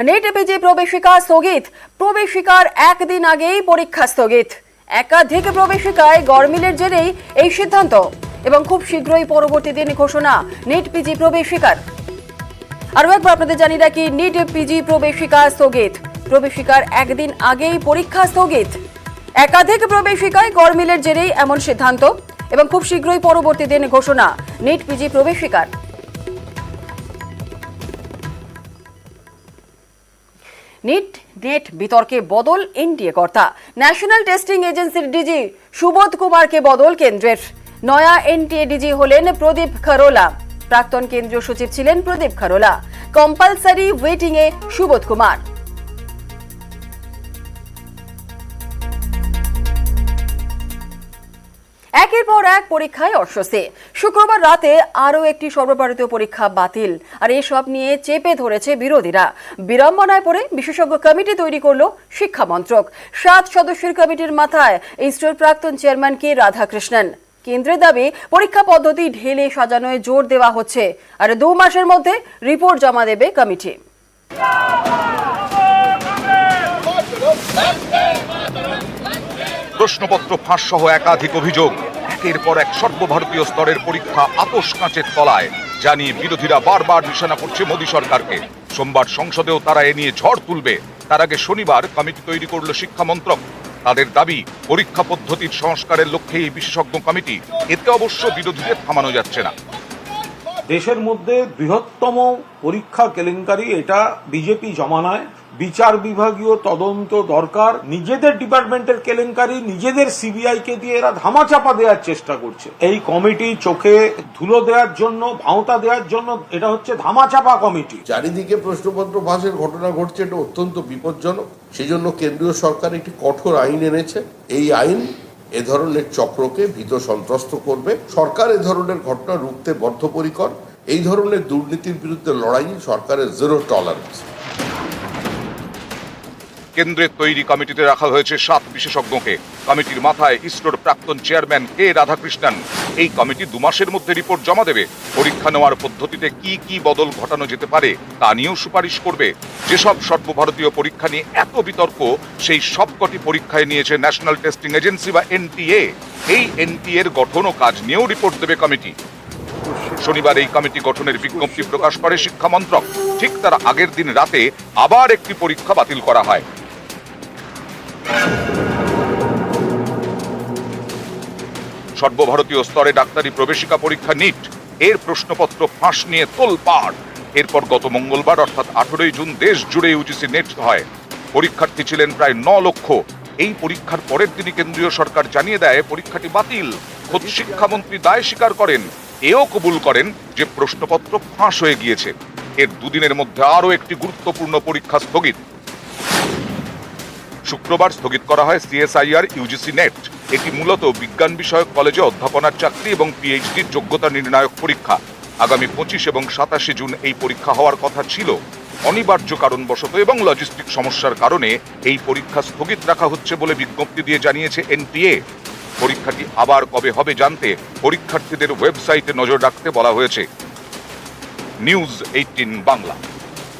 Net PG প্রবেশিকা স্থগিত, প্রবেশিকার একদিন আগেই পরীক্ষা স্থগিত। একাধিক প্রবেশিকায় গরমিলের জেরেই এই সিদ্ধান্ত এবং খুব শীঘ্রই পরবর্তী দিন ঘোষণা নেট পিজি প্রবেশিকার। আরও একবার আপনাদের জানিয়ে রাখি, নেট পিজি প্রবেশিকা স্থগিত, প্রবেশিকার একদিন আগেই পরীক্ষা স্থগিত। একাধিক প্রবেশিকায় গরমিলের জেরেই এমন সিদ্ধান্ত এবং খুব শীঘ্রই পরবর্তী দিন ঘোষণা নেট পিজি প্রবেশিকার। নেট বিতর্কে বদল এনটিএ কর্তা, ন্যাশনাল টেস্টিং এজেন্সির ডিজি সুবোধ কুমারকে বদল কেন্দ্রের। নয়া এনটিএ ডিজি হলেন প্রদীপ খারোলা, প্রাক্তন কেন্দ্রীয় সচিব ছিলেন প্রদীপ খারোলা। কম্পালসারি ওয়েটিং এ সুবোধ কুমার। একের পর এক পরীক্ষায় অস্বস্তি। শুক্রবার রাতে আরও একটি সর্বভারতীয় পরীক্ষা বাতিল, আর এসব নিয়ে চেপে ধরেছে বিরোধীরা। বিড়ম্বনায় পড়ে বিশেষজ্ঞ কমিটি তৈরি করল শিক্ষা মন্ত্রক। 7 সদস্যের কমিটির মাথায় ইসরোর প্রাক্তন চেয়ারম্যান কে রাধাকৃষ্ণন। কেন্দ্রের দাবি, পরীক্ষা পদ্ধতি ঢেলে সাজানোয় জোর দেওয়া হচ্ছে, আর 2 মাসের মধ্যে রিপোর্ট জমা দেবে কমিটি। প্রশ্নপত্র ফাঁস সহ একাধিক অভিযোগ, একের পর এক সর্বভারতীয় স্তরের পরীক্ষা আতশ কাঁচের তলায়, জানিয়ে বিরোধীরা বারবার নিশানা করছে মোদী সরকারকে। সোমবার সংসদেও তারা এ নিয়ে ঝড় তুলবে। তার আগে শনিবার কমিটি তৈরি করল শিক্ষা মন্ত্রক। তাদের দাবি, পরীক্ষা পদ্ধতির সংস্কারের লক্ষ্যে এই বিশেষজ্ঞ কমিটি। এতে অবশ্য বিরোধীদের থামানো যাচ্ছে না। দেশের মধ্যে বৃহত্তম পরীক্ষা কেলেঙ্কারি এটা বিজেপি জমানায়। বিচার বিভাগীয় তদন্ত দরকার। নিজেদের ডিপার্টমেন্টের কেলেঙ্কারি নিজেদের সিবিআই কে দিয়ে এরা ধামাচাপা দেওয়ার চেষ্টা করছে। এই কমিটি চোখে ধুলো দেওয়ার জন্য, ভাঁওতা দেওয়ার জন্য, এটা হচ্ছে ধামাচাপা কমিটি। চারিদিকে প্রশ্নপত্র ফাঁসের ঘটনা ঘটছে, এটা অত্যন্ত বিপজ্জনক। সেই জন্য কেন্দ্রীয় সরকার একটি কঠোর আইন এনেছে। এই আইন এ ধরনের চক্রকে ভীত সন্ত্রস্ত করবে। সরকার এ ধরনের ঘটনা রুখতে বদ্ধপরিকর। এই ধরনের দুর্নীতির বিরুদ্ধে লড়াই সরকারের জিরো টলারেন্স। কেন্দ্রের তৈরি কমিটিতে রাখা হয়েছে 7 বিশেষজ্ঞকে। কমিটির মাথায় ইসরোর প্রাক্তন চেয়ারম্যান কে রাধাকৃষ্ণন। এই কমিটি 2 মাসের মধ্যে রিপোর্ট জমা দেবে। পরীক্ষা নেওয়ার পদ্ধতিতে কি কি বদল ঘটানো যেতে পারে তা নিয়েও সুপারিশ করবে। যেসব সর্বভারতীয় পরীক্ষা নিয়ে এত বিতর্ক, সেই সবকটি পরীক্ষায় নিয়েছে ন্যাশনাল টেস্টিং এজেন্সি বা এনটিএ। এই এনটিএ এর গঠন ও কাজ নিয়েও রিপোর্ট দেবে কমিটি। শনিবার এই কমিটি গঠনের বিজ্ঞপ্তি প্রকাশ করে শিক্ষা মন্ত্রক। ঠিক তার আগের দিন রাতে আবার একটি পরীক্ষা বাতিল করা হয়। সর্বভারতীয় স্তরে ডাক্তারি প্রবেশিকা পরীক্ষা নিট এর প্রশ্নপত্র ফাঁস নিয়ে তোলপাড়। এরপর গত মঙ্গলবার অর্থাৎ 18 জুন দেশ জুড়ে ইউজিসি নেট হয়। পরীক্ষার্থী ছিলেন প্রায় 9 লক্ষ। এই পরীক্ষার পরের দিনই কেন্দ্রীয় সরকার জানিয়ে দেয় পরীক্ষাটি বাতিল। খোদ শিক্ষামন্ত্রী দায় স্বীকার করেন, এও কবুল করেন যে প্রশ্নপত্র ফাঁস হয়ে গিয়েছে। এর 2 দিনের মধ্যে আরও একটি গুরুত্বপূর্ণ পরীক্ষা স্থগিত। শুক্রবার স্থগিত করা হয় সিএসআইআর ইউজিসি নেট। এটি মূলত বিজ্ঞান বিষয়ক কলেজে অধ্যাপনার চাকরি এবং পিএইচডির যোগ্যতা নির্ণায়ক পরীক্ষা। আগামী 25 এবং 27 জুন এই পরীক্ষা হওয়ার কথা ছিল। অনিবার্য কারণবশত এবং লজিস্টিক সমস্যার কারণে এই পরীক্ষা স্থগিত রাখা হচ্ছে বলে বিজ্ঞপ্তি দিয়ে জানিয়েছে এনটিএ। পরীক্ষাটি আবার কবে হবে জানতে পরীক্ষার্থীদের ওয়েবসাইটে নজর রাখতে বলা হয়েছে। নিউজ 18 বাংলা।